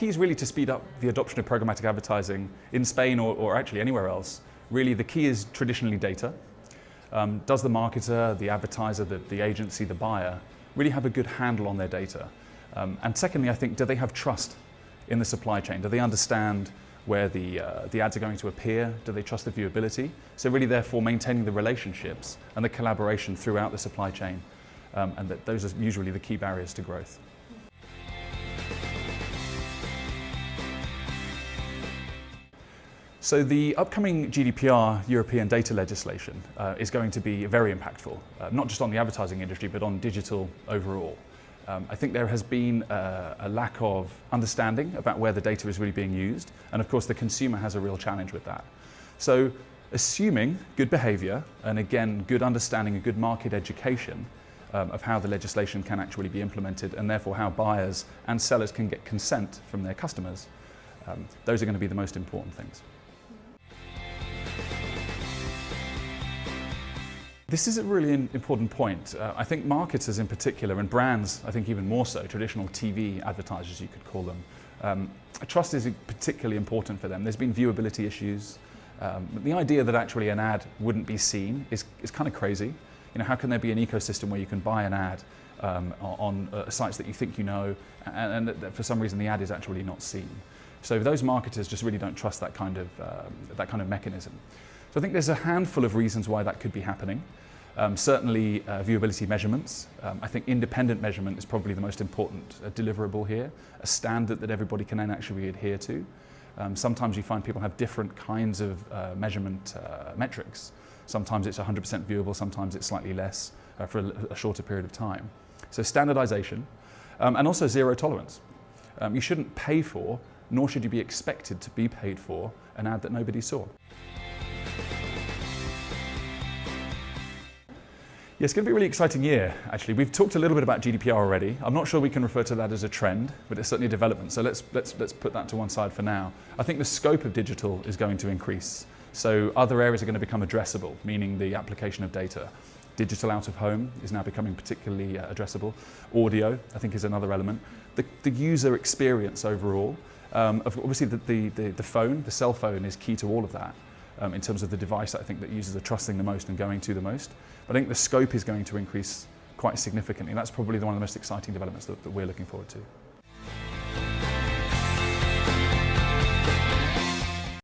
key is really to speed up the adoption of programmatic advertising in Spain or actually anywhere else. Really, the key is traditionally data. Does the marketer, the advertiser, the agency, the buyer really have a good handle on their data? And secondly, I think, do they have trust in the supply chain? Do they understand where the ads are going to appear? Do they trust the viewability? So really, therefore, maintaining the relationships and the collaboration throughout the supply chain, and that those are usually the key barriers to growth. So the upcoming GDPR European data legislation is going to be very impactful, not just on the advertising industry, but on digital overall. I think there has been a lack of understanding about where the data is really being used, and of course the consumer has a real challenge with that. So assuming good behaviour, and again good understanding and good market education of how the legislation can actually be implemented, and therefore how buyers and sellers can get consent from their customers, those are going to be the most important things. This is a really important point. I think marketers in particular, and brands, I think even more so, traditional TV advertisers you could call them, trust is particularly important for them. There's been viewability issues. The idea that actually an ad wouldn't be seen is kind of crazy. You know, how can there be an ecosystem where you can buy an ad on sites that you think you know, and that for some reason the ad is actually not seen? So those marketers just really don't trust that kind of mechanism. So I think there's a handful of reasons why that could be happening. Certainly viewability measurements. I think independent measurement is probably the most important deliverable here, a standard that everybody can then actually adhere to. Sometimes you find people have different kinds of measurement metrics. Sometimes it's 100% viewable, sometimes it's slightly less for a shorter period of time. So standardization, and also zero tolerance. You shouldn't pay for, nor should you be expected to be paid for, an ad that nobody saw. Yeah, it's going to be a really exciting year, actually. We've talked a little bit about GDPR already. I'm not sure we can refer to that as a trend, but it's certainly a development. So let's put that to one side for now. I think the scope of digital is going to increase. So other areas are going to become addressable, meaning the application of data. Digital out of home is now becoming particularly addressable. Audio, I think, is another element. The user experience overall. Obviously, the phone, the cell phone, is key to all of that. In terms of the device, I think that users are trusting the most and going to the most. But I think the scope is going to increase quite significantly. And that's probably one of the most exciting developments that we're looking forward to.